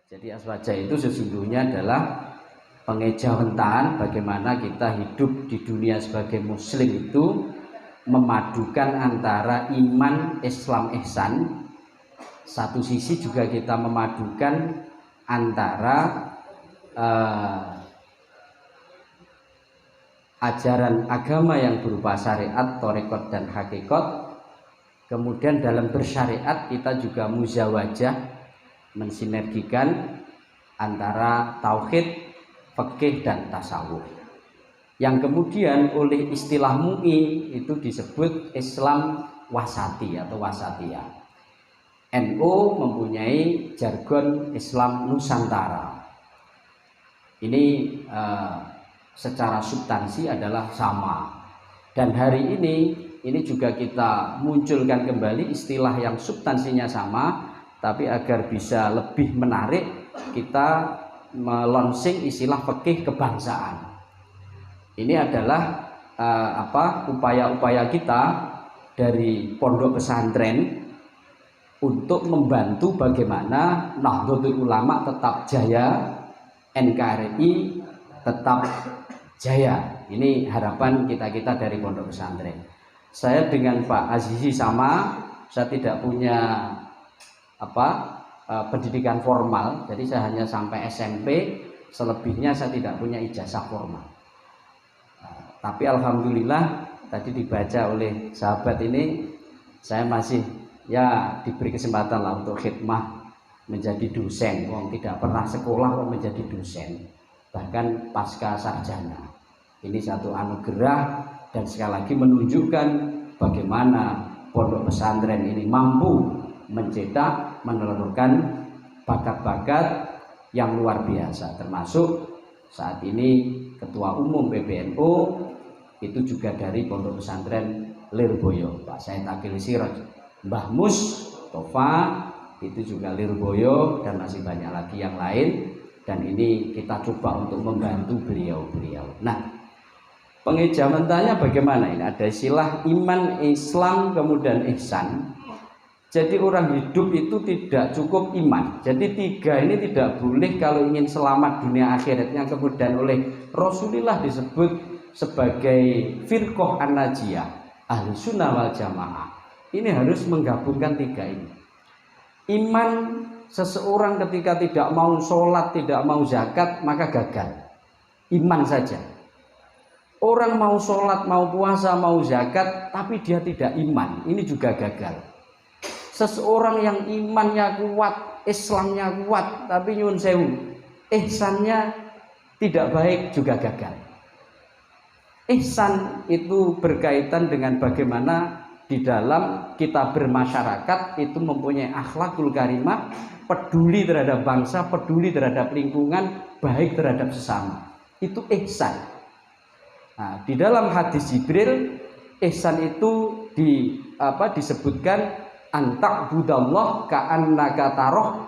Jadi aswaja itu sesungguhnya adalah pengejawentan bagaimana kita hidup di dunia sebagai muslim itu memadukan antara iman, Islam, ihsan. Satu sisi juga kita memadukan antara ajaran agama yang berupa syariat, thariqat dan hakikat. Kemudian dalam bersyariat kita juga muzawajah, mensinergikan antara tauhid, fikih dan tasawuf. Yang kemudian oleh istilah MUI itu disebut Islam wasati atau wasatiyah. NU mempunyai jargon Islam Nusantara. Ini secara substansi adalah sama. Dan hari ini juga kita munculkan kembali istilah yang substansinya sama, tapi agar bisa lebih menarik kita melonsing istilah fikih kebangsaan. Ini adalah upaya-upaya kita dari pondok pesantren untuk membantu bagaimana Nahdlatul Ulama tetap jaya, NKRI tetap jaya. Ini harapan kita dari pondok pesantren. Saya dengan Pak Azizi sama, saya tidak punya pendidikan formal, jadi saya hanya sampai SMP, selebihnya saya tidak punya ijazah formal. Tapi alhamdulillah tadi dibaca oleh sahabat ini, saya masih diberi kesempatan lah untuk khidmah menjadi dosen. Wong tidak pernah sekolah kok menjadi dosen, bahkan pasca sarjana. Ini satu anugerah dan sekali lagi menunjukkan bagaimana pondok pesantren ini mampu mencetak, menelurkan bakat-bakat yang luar biasa, termasuk saat ini Ketua Umum PBNU itu juga dari pondok pesantren Lirboyo, Pak Said Akil Siraj, Mbah Mus Tofa itu juga Lirboyo, dan masih banyak lagi yang lain. Dan ini kita coba untuk membantu beliau-beliau. Nah, pengejawentannya bagaimana? Ini ada istilah iman, Islam, kemudian ihsan. Jadi orang hidup itu tidak cukup iman. Jadi tiga ini tidak boleh kalau ingin selamat dunia akhiratnya. Kemudian oleh Rasulullah disebut sebagai firqah an-najiyah, ahli sunnah wal jamaah. Ini harus menggabungkan tiga ini. Iman, seseorang ketika tidak mau sholat, tidak mau zakat, maka gagal. Iman saja. Orang mau sholat, mau puasa, mau zakat, tapi dia tidak iman, ini juga gagal. Seseorang yang imannya kuat, Islamnya kuat, tapi nyun sewu, ihsannya tidak baik, juga gagal. Ihsan itu berkaitan dengan bagaimana di dalam kita bermasyarakat itu mempunyai akhlakul karimah, peduli terhadap bangsa, peduli terhadap lingkungan, baik terhadap sesama. Itu ihsan. Nah, di dalam hadis Jibril, ihsan itu disebutkan antak budallah ka'annaka taroh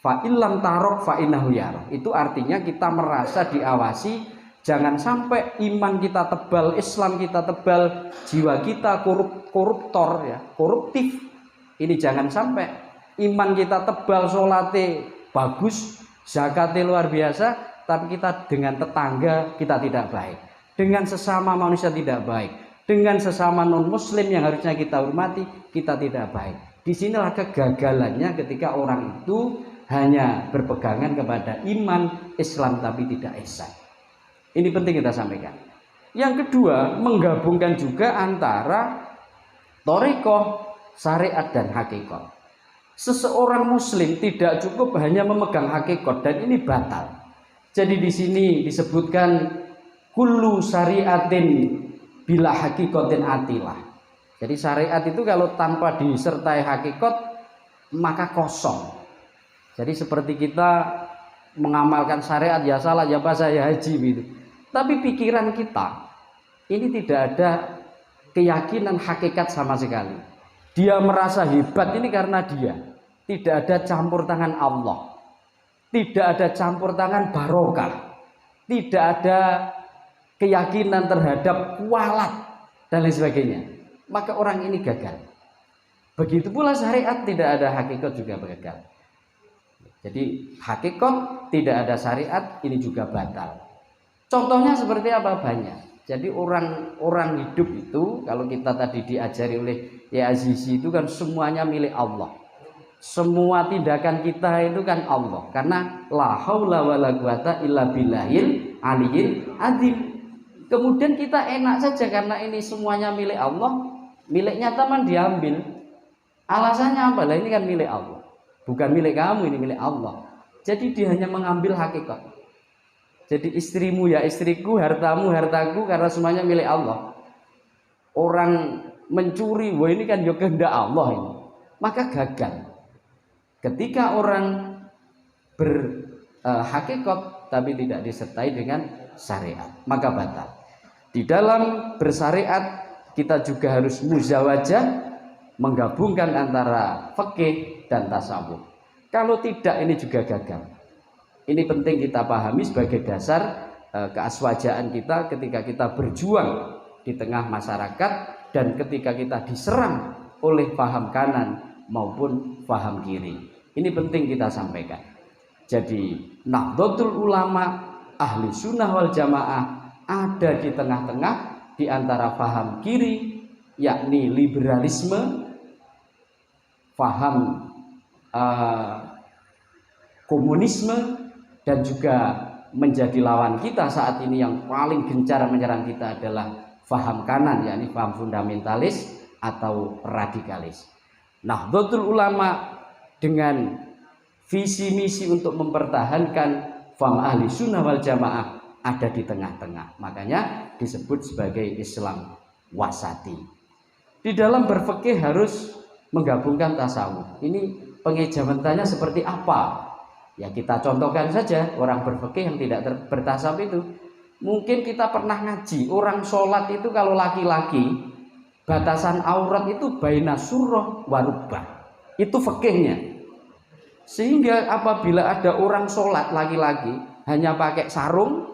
fa illam taroh fa innahu yarah. Itu artinya kita merasa diawasi, jangan sampai iman kita tebal, Islam kita tebal, jiwa kita koruptor ya, koruptif. Ini jangan sampai iman kita tebal, sholatnya bagus, zakatnya luar biasa, tapi kita dengan tetangga kita tidak baik, dengan sesama manusia tidak baik, dengan sesama non muslim yang harusnya kita hormati kita tidak baik. Disinilah kegagalannya ketika orang itu hanya berpegangan kepada iman, Islam tapi tidak ihsan. Ini penting kita sampaikan. Yang kedua, menggabungkan juga antara thariqah, syariat dan hakikat. Seseorang muslim tidak cukup hanya memegang hakikat, dan ini batal. Jadi di sini disebutkan kullu syariatin bila hakikatin atilah. Jadi syariat itu kalau tanpa disertai hakikat maka kosong. Jadi seperti kita mengamalkan syariat, ya salat, ya puasa, ya haji gitu. Tapi pikiran kita ini tidak ada keyakinan hakikat sama sekali. Dia merasa hebat ini karena dia. Tidak ada campur tangan Allah. Tidak ada campur tangan barokah. Tidak ada keyakinan terhadap kualat dan lain sebagainya. Maka orang ini gagal. Begitu pula syariat tidak ada hakikat juga gagal. Jadi hakikat tidak ada syariat ini juga batal. Contohnya seperti apa? Banyak. Jadi orang hidup itu kalau kita tadi diajari oleh Ya Azizi itu kan semuanya milik Allah. Semua tindakan kita itu kan Allah. Karena la haula wala quwata illa billahil aliyil azim. Kemudian kita enak saja karena ini semuanya milik Allah. Miliknya teman diambil. Alasannya apa? Lah ini kan milik Allah. Bukan milik kamu, ini milik Allah. Jadi dia hanya mengambil hakikat. Jadi istrimu ya istriku, hartamu hartaku, karena semuanya milik Allah. Orang mencuri, wah ini kan ya kehendak Allah ini. Maka gagal. Ketika orang berhakikat tapi tidak disertai dengan syariat, maka batal. Di dalam bersyariat kita juga harus muzawajah, menggabungkan antara fikih dan tasawuf. Kalau tidak ini juga gagal. Ini penting kita pahami sebagai dasar keaswajaan kita ketika kita berjuang di tengah masyarakat dan ketika kita diserang oleh paham kanan maupun paham kiri. Ini penting kita sampaikan. Jadi Nahdlatul Ulama Ahli Sunnah wal Jamaah ada di tengah-tengah di antara paham kiri yakni liberalisme, paham komunisme, dan juga menjadi lawan kita saat ini yang paling gencar menyerang kita adalah paham kanan, yakni paham fundamentalis atau radikalis. Nahdlatul Ulama dengan visi misi untuk mempertahankan paham ahli sunnah wal jamaah ada di tengah-tengah, makanya disebut sebagai Islam wasati. Di dalam berfikih harus menggabungkan tasawuf. Ini pengejawantannya seperti apa? Ya kita contohkan saja orang berfikih yang tidak bertasawuf itu. Mungkin kita pernah ngaji, orang sholat itu kalau laki-laki batasan aurat itu baina surrah wa rubbah. Itu fikihnya. Sehingga apabila ada orang sholat laki-laki hanya pakai sarung,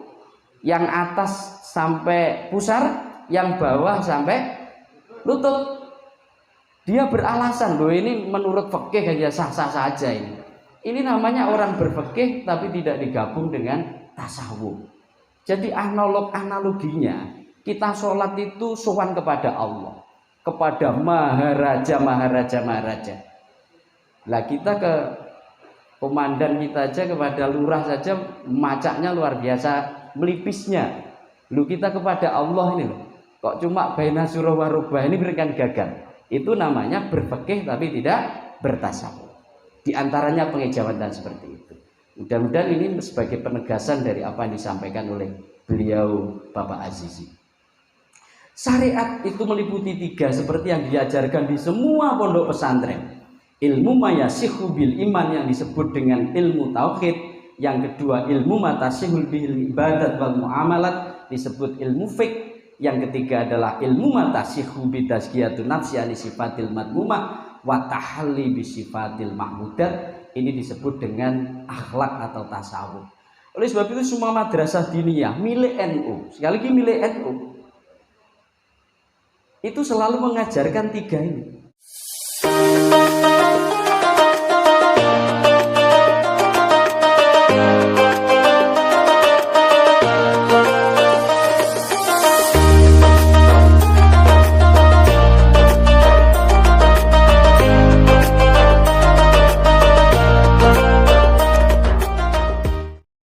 yang atas sampai pusar, yang bawah sampai lutut, dia beralasan bahwa ini menurut fikih hanya sah-sah saja ini. Ini namanya orang berfikih tapi tidak digabung dengan tasawuf. Jadi analoginya kita sholat itu sowan kepada Allah, kepada maharaja. Lah kita ke komandan kita aja, kepada lurah saja macaknya luar biasa melipisnya. Lu kita kepada Allah ini loh, kok cuma baina surah wa rubbah, ini berikan gagal. Itu namanya berfikih tapi tidak bertasawuf. Di antaranya pengejawatan seperti itu. Mudah-mudahan ini sebagai penegasan dari apa yang disampaikan oleh beliau Bapak Azizi. Syariat itu meliputi 3 seperti yang diajarkan di semua pondok pesantren. Ilmu mayasihhu bil iman yang disebut dengan ilmu tauhid. Yang kedua ilmu matasihul bil ibadat wal muamalat disebut ilmu fiqh. Yang ketiga adalah ilmu matasihhu bidazkiyatun nafsi ani sifatil madmumah wa tahalli bi sifatil mahmudat. Ini disebut dengan akhlak atau tasawuf. Oleh sebab itu semua madrasah diniyah milik NU, sekali lagi milik NU, itu selalu mengajarkan 3 ini.